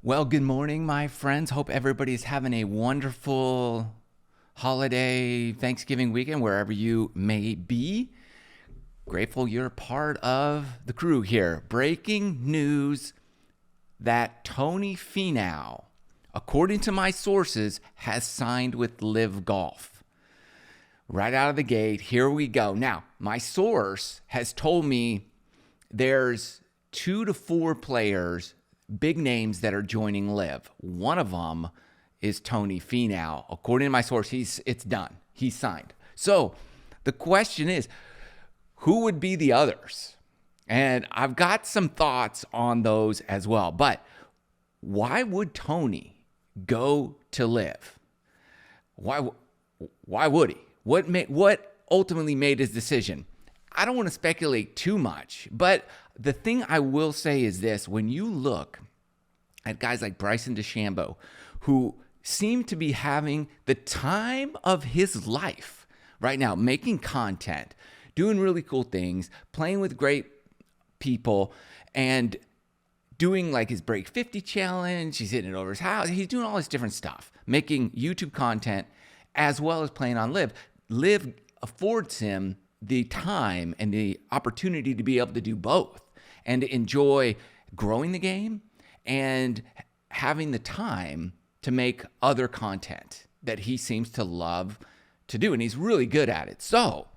Well, good morning, my friends. Hope everybody's having a wonderful holiday, Thanksgiving weekend, wherever you may be. Grateful you're part of the crew here. Breaking news that Tony Finau, according to my sources, has signed with LIV Golf. Right out of the gate, here we go. Now, my source has told me there's 2 to 4 players, big names that are joining LIV. One of them is Tony Finau. According to my source, it's done. He's signed. So the question is, who would be the others? And I've got some thoughts on those as well. But why would Tony go to LIV? Why would he? What ultimately made his decision? I don't want to speculate too much, but the thing I will say is this: when you look at guys like Bryson DeChambeau, who seem to be having the time of his life right now, making content, doing really cool things, playing with great people, and doing like his Break 50 challenge. He's hitting it over his house. He's doing all this different stuff, making YouTube content as well as playing on LIV. LIV affords him the time and the opportunity to be able to do both and to enjoy growing the game and having the time to make other content that he seems to love to do. And he's really good at it. So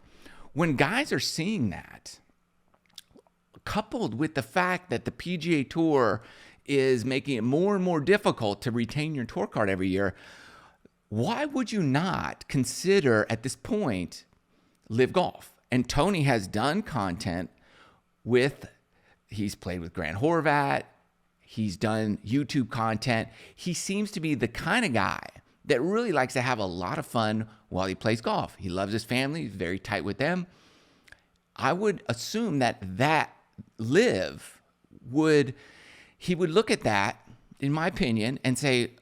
when guys are seeing that, coupled with the fact that the PGA Tour is making it more and more difficult to retain your tour card every year, why would you not consider at this point LIV Golf? And Tony has done content he's played with Grant Horvat. He's done YouTube content. He seems to be the kind of guy that really likes to have a lot of fun while he plays golf. He loves his family. He's very tight with them. I would assume that LIV would look at that, in my opinion, and say,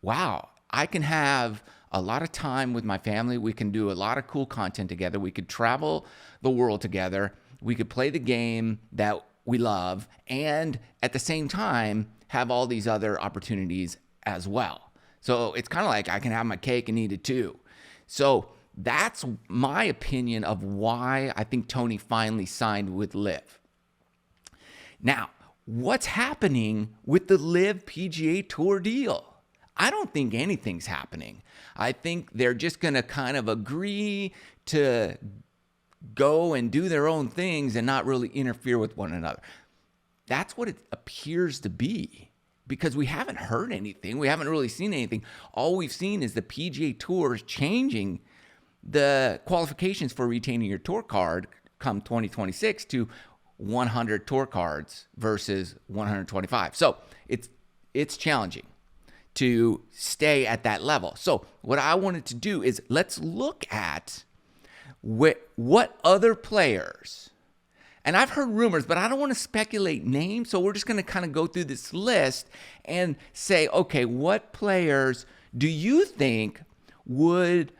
wow, I can have a lot of time with my family. We can do a lot of cool content together. We could travel the world together. We could play the game that we love and at the same time have all these other opportunities as well. So it's kind of like I can have my cake and eat it too. So that's my opinion of why I think Tony finally signed with LIV. Now, what's happening with the LIV PGA Tour deal? I don't think anything's happening. I think they're just going to kind of agree to go and do their own things and not really interfere with one another. That's what it appears to be, because we haven't heard anything. We haven't really seen anything. All we've seen is the PGA Tour changing the qualifications for retaining your tour card come 2026 to 100 tour cards versus 125. So it's challenging to stay at that level. So what I wanted to do is let's look at what other players, and I've heard rumors, but I don't want to speculate names, so we're just going to kind of go through this list and say, okay, what players do you think would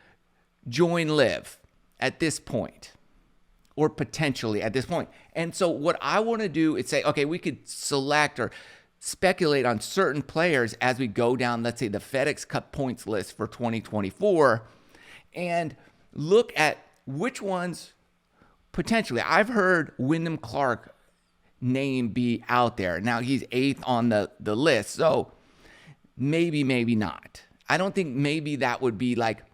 join LIV at this point, or potentially at this point? And so what I want to do is say, okay, we could select or speculate on certain players as we go down, let's say, the FedEx Cup points list for 2024 and look at which ones potentially. I've heard Wyndham Clark name be out there. Now he's 8th on the list, so maybe not. I don't think maybe that would be like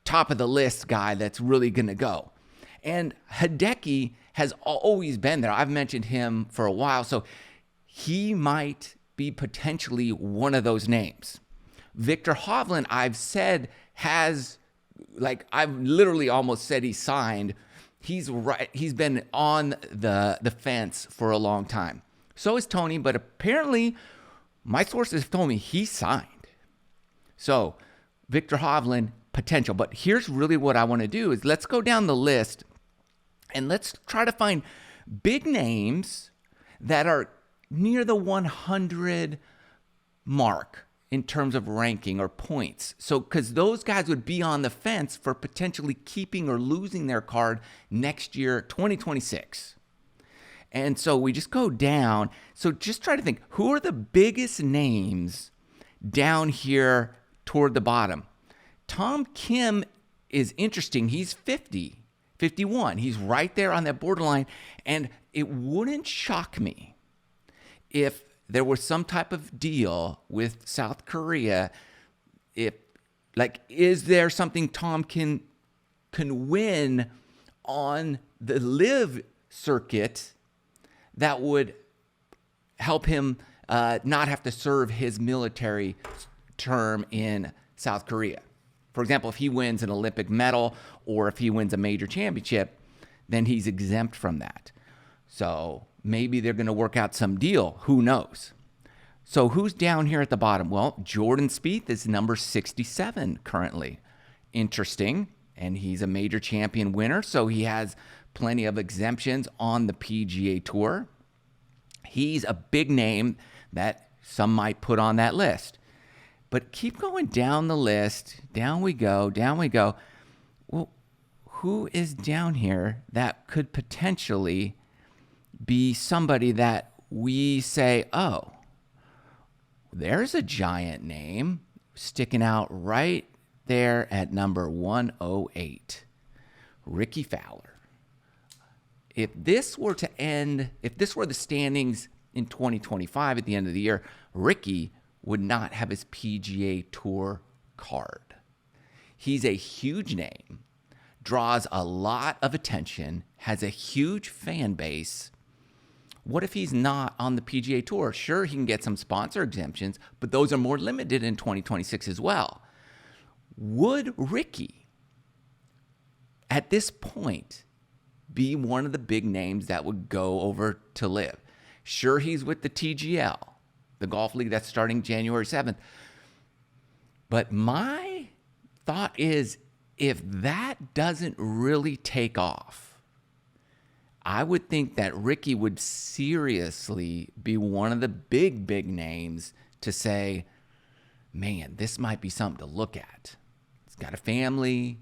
top of the list guy that's really going to go. And Hideki has always been there. I've mentioned him for a while, so he might be potentially one of those names. Viktor Hovland, I've said, I've literally almost said he signed. He's right. He's been on the fence for a long time. So is Tony, but apparently my sources told me he signed. So Viktor Hovland, potential. But here's really what I want to do is let's go down the list and let's try to find big names that are near the 100 mark in terms of ranking or points. So, because those guys would be on the fence for potentially keeping or losing their card next year, 2026. And so we just go down. So just try to think, who are the biggest names down here toward the bottom? Tom Kim is interesting. He's 50, 51. He's right there on that borderline. And it wouldn't shock me if there was some type of deal with South Korea. Is there something Tom can win on the LIV circuit that would help him not have to serve his military term in South Korea? For example, if he wins an Olympic medal or if he wins a major championship, then he's exempt from that. So maybe they're going to work out some deal. Who knows? So who's down here at the bottom? Well, Jordan Spieth is number 67 currently. Interesting. And he's a major champion winner, so he has plenty of exemptions on the PGA Tour. He's a big name that some might put on that list. But keep going down the list. Down we go, down we go. Well, who is down here that could potentially be somebody that we say, oh, there's a giant name sticking out right there at number 108, Rickie Fowler. If this were the standings in 2025 at the end of the year, Rickie would not have his PGA Tour card. He's a huge name, draws a lot of attention, has a huge fan base. What if he's not on the PGA Tour? Sure, he can get some sponsor exemptions, but those are more limited in 2026 as well. Would Rickie, at this point, be one of the big names that would go over to LIV? Sure, he's with the TGL, the golf league that's starting January 7th. But my thought is, if that doesn't really take off, I would think that Rickie would seriously be one of the big names to say, man, this might be something to look at. He's got a family.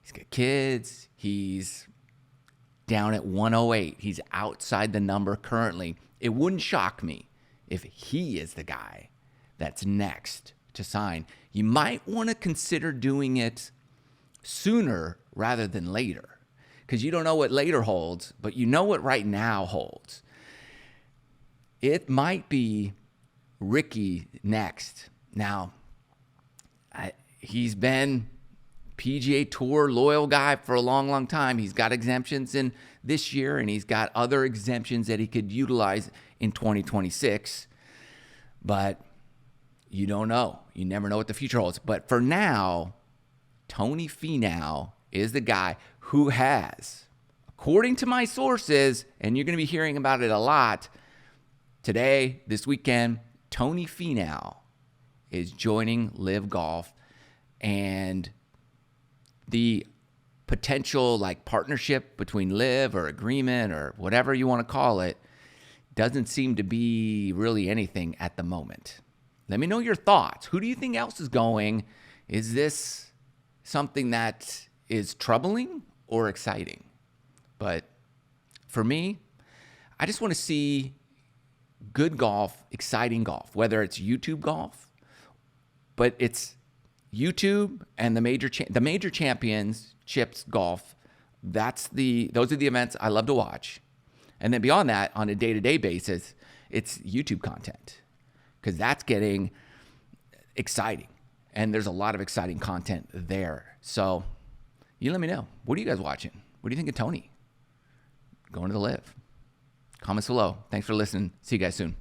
He's got kids. He's down at 108. He's outside the number currently. It wouldn't shock me if he is the guy that's next to sign. You might want to consider doing it sooner rather than later, because you don't know what later holds, but you know what right now holds. It might be Rickie next. Now, he's been PGA Tour loyal guy for a long time. He's got exemptions in this year, and he's got other exemptions that he could utilize in 2026. But you don't know. You never know what the future holds. But for now, Tony Finau is the guy who has, according to my sources, and you're going to be hearing about it a lot today, this weekend, Tony Finau is joining LIV Golf, and the potential partnership between LIV or agreement or whatever you want to call it doesn't seem to be really anything at the moment. Let me know your thoughts. Who do you think else is going? Is this something that is troubling or exciting? But for me, I just want to see good golf, exciting golf, whether it's YouTube golf, but it's YouTube and the major championships golf. Those are the events I love to watch. And then beyond that, on a day-to-day basis, it's YouTube content, because that's getting exciting. And there's a lot of exciting content there. So you let me know. What are you guys watching? What do you think of Tony going to the LIV? Comments below. Thanks for listening. See you guys soon.